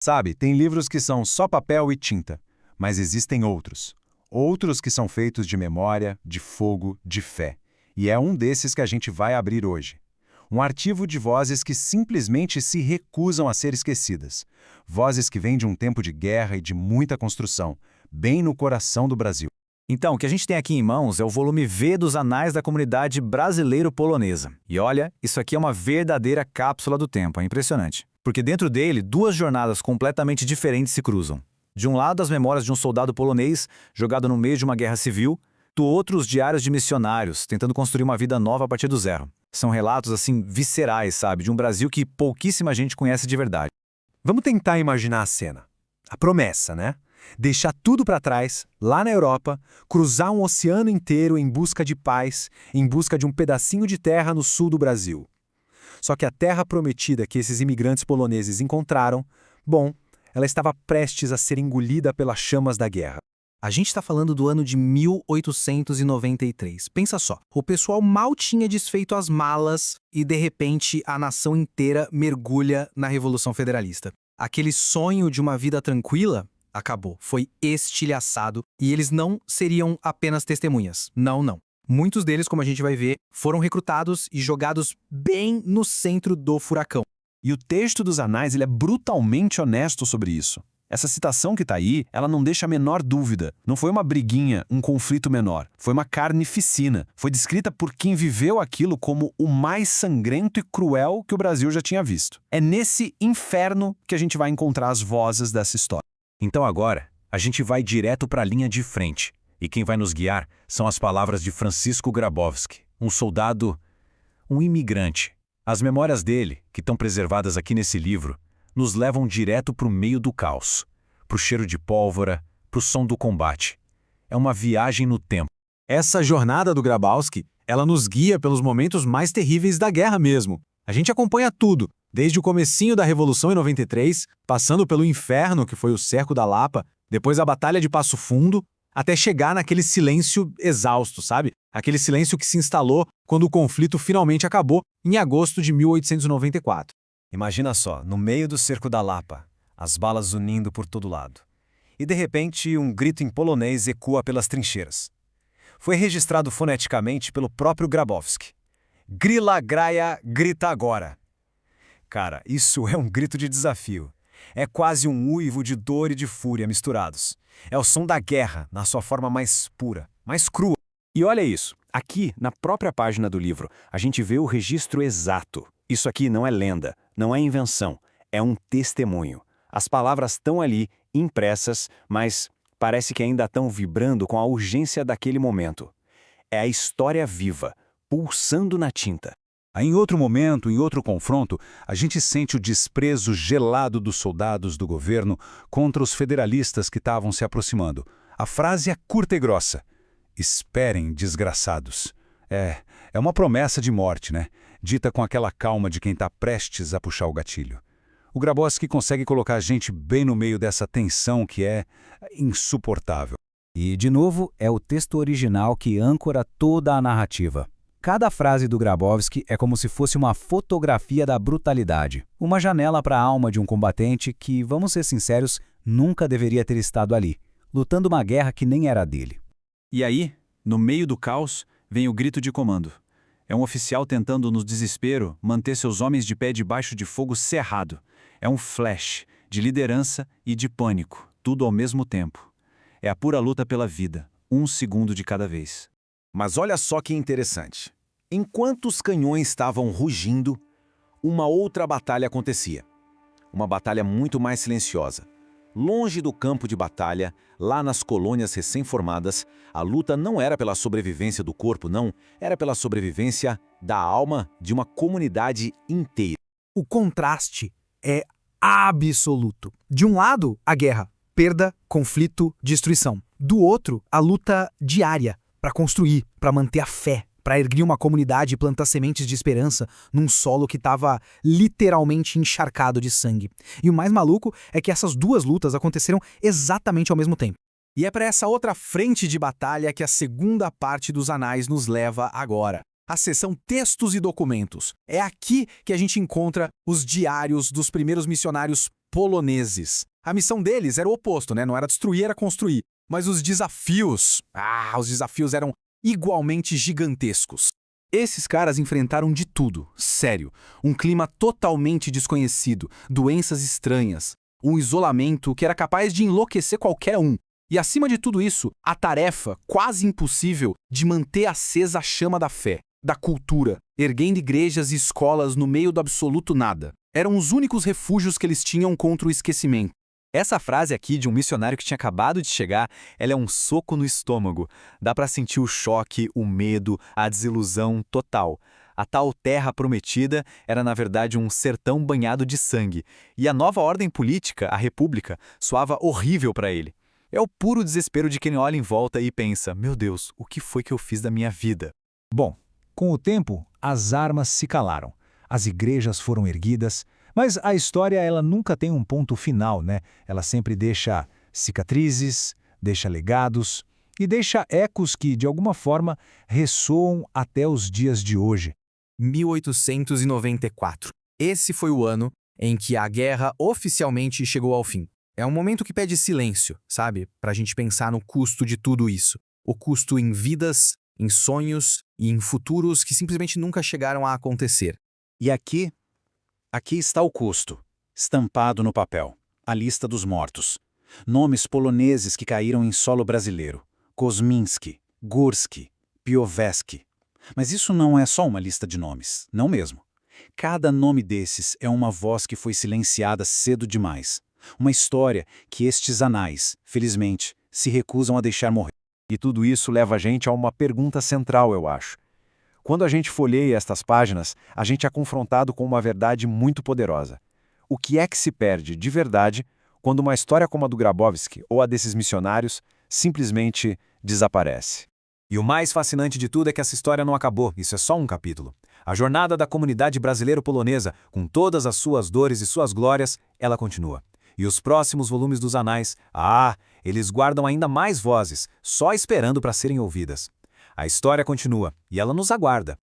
Sabe, tem livros que são só papel e tinta, mas existem outros. Outros que são feitos de memória, de fogo, de fé. E é um desses que a gente vai abrir hoje. Um arquivo de vozes que simplesmente se recusam a ser esquecidas. Vozes que vêm de um tempo de guerra e de muita construção, bem no coração do Brasil. Então, o que a gente tem aqui em mãos é o volume V dos Anais da Comunidade Brasileiro-Polonesa. E olha, isso aqui é uma verdadeira cápsula do tempo, é impressionante. Porque dentro dele, duas jornadas completamente diferentes se cruzam. De um lado, as memórias de um soldado polonês jogado no meio de uma guerra civil, do outro, os diários de missionários, tentando construir uma vida nova a partir do zero. São relatos, assim, viscerais, sabe? De um Brasil que pouquíssima gente conhece de verdade. Vamos tentar imaginar a cena. A promessa, né? Deixar tudo para trás, lá na Europa, cruzar um oceano inteiro em busca de paz, em busca de um pedacinho de terra no sul do Brasil. Só que a terra prometida que esses imigrantes poloneses encontraram, bom, ela estava prestes a ser engolida pelas chamas da guerra. A gente está falando do ano de 1893. Pensa só, o pessoal mal tinha desfeito as malas e, de repente, a nação inteira mergulha na Revolução Federalista. Aquele sonho de uma vida tranquila acabou, foi estilhaçado e eles não seriam apenas testemunhas. Não, não. Muitos deles, como a gente vai ver, foram recrutados e jogados bem no centro do furacão. E o texto dos Anais ele é brutalmente honesto sobre isso. Essa citação que está aí, ela não deixa a menor dúvida. Não foi uma briguinha, um conflito menor. Foi uma carnificina. Foi descrita por quem viveu aquilo como o mais sangrento e cruel que o Brasil já tinha visto. É nesse inferno que a gente vai encontrar as vozes dessa história. Então agora, a gente vai direto para a linha de frente. E quem vai nos guiar são as palavras de Francisco Grabowski, um soldado, um imigrante. As memórias dele, que estão preservadas aqui nesse livro, nos levam direto para o meio do caos, para o cheiro de pólvora, para o som do combate. É uma viagem no tempo. Essa jornada do Grabowski, ela nos guia pelos momentos mais terríveis da guerra mesmo. A gente acompanha tudo, desde o comecinho da Revolução em 93, passando pelo inferno que foi o Cerco da Lapa, depois a Batalha de Passo Fundo, até chegar naquele silêncio exausto, sabe? Aquele silêncio que se instalou quando o conflito finalmente acabou em agosto de 1894. Imagina só, no meio do Cerco da Lapa, as balas zunindo por todo lado. E de repente, um grito em polonês ecoa pelas trincheiras. Foi registrado foneticamente pelo próprio Grabowski. Grila graia, grita agora. Cara, isso é um grito de desafio. É quase um uivo de dor e de fúria misturados. É o som da guerra, na sua forma mais pura, mais crua. E olha isso, aqui, na própria página do livro, a gente vê o registro exato. Isso aqui não é lenda, não é invenção, é um testemunho. As palavras estão ali, impressas, mas parece que ainda estão vibrando com a urgência daquele momento. É a história viva, pulsando na tinta. Em outro momento, em outro confronto, a gente sente o desprezo gelado dos soldados do governo contra os federalistas que estavam se aproximando. A frase é curta e grossa. Esperem, desgraçados. É uma promessa de morte, né? Dita com aquela calma de quem está prestes a puxar o gatilho. O Grabowski consegue colocar a gente bem no meio dessa tensão que é insuportável. E, de novo, é o texto original que âncora toda a narrativa. Cada frase do Grabowski é como se fosse uma fotografia da brutalidade, uma janela para a alma de um combatente que, vamos ser sinceros, nunca deveria ter estado ali, lutando uma guerra que nem era dele. E aí, no meio do caos, vem o grito de comando. É um oficial tentando, no desespero, manter seus homens de pé debaixo de fogo cerrado. É um flash de liderança e de pânico, tudo ao mesmo tempo. É a pura luta pela vida, um segundo de cada vez. Mas olha só que interessante. Enquanto os canhões estavam rugindo, uma outra batalha acontecia. Uma batalha muito mais silenciosa. Longe do campo de batalha, lá nas colônias recém-formadas, a luta não era pela sobrevivência do corpo, não. Era pela sobrevivência da alma de uma comunidade inteira. O contraste é absoluto. De um lado, a guerra, perda, conflito, destruição. Do outro, a luta diária, para construir, para manter a fé, para erguer uma comunidade e plantar sementes de esperança num solo que estava literalmente encharcado de sangue. E o mais maluco é que essas duas lutas aconteceram exatamente ao mesmo tempo. E é para essa outra frente de batalha que a segunda parte dos Anais nos leva agora. A seção Textos e Documentos. É aqui que a gente encontra os diários dos primeiros missionários poloneses. A missão deles era o oposto, né? Não era destruir, era construir. Mas os desafios eram igualmente gigantescos. Esses caras enfrentaram de tudo, sério. Um clima totalmente desconhecido, doenças estranhas, um isolamento que era capaz de enlouquecer qualquer um. E acima de tudo isso, a tarefa, quase impossível, de manter acesa a chama da fé, da cultura, erguendo igrejas e escolas no meio do absoluto nada. Eram os únicos refúgios que eles tinham contra o esquecimento. Essa frase aqui de um missionário que tinha acabado de chegar, ela é um soco no estômago. Dá para sentir o choque, o medo, a desilusão total. A tal terra prometida era, na verdade, um sertão banhado de sangue. E a nova ordem política, a república, soava horrível para ele. É o puro desespero de quem olha em volta e pensa, meu Deus, o que foi que eu fiz da minha vida? Bom, com o tempo, as armas se calaram. As igrejas foram erguidas, mas a história ela nunca tem um ponto final, né? Ela sempre deixa cicatrizes, deixa legados e deixa ecos que, de alguma forma, ressoam até os dias de hoje. 1894. Esse foi o ano em que a guerra oficialmente chegou ao fim. É um momento que pede silêncio, sabe? Pra gente pensar no custo de tudo isso. O custo em vidas, em sonhos e em futuros que simplesmente nunca chegaram a acontecer. E aqui está o custo, estampado no papel, a lista dos mortos. Nomes poloneses que caíram em solo brasileiro. Kosminski, Górski, Piwowarski. Mas isso não é só uma lista de nomes, não mesmo. Cada nome desses é uma voz que foi silenciada cedo demais. Uma história que estes anais, felizmente, se recusam a deixar morrer. E tudo isso leva a gente a uma pergunta central, eu acho. Quando a gente folheia estas páginas, a gente é confrontado com uma verdade muito poderosa. O que é que se perde, de verdade, quando uma história como a do Grabowski ou a desses missionários simplesmente desaparece? E o mais fascinante de tudo é que essa história não acabou, isso é só um capítulo. A jornada da comunidade brasileiro-polonesa, com todas as suas dores e suas glórias, ela continua. E os próximos volumes dos Anais, eles guardam ainda mais vozes, só esperando para serem ouvidas. A história continua, e ela nos aguarda.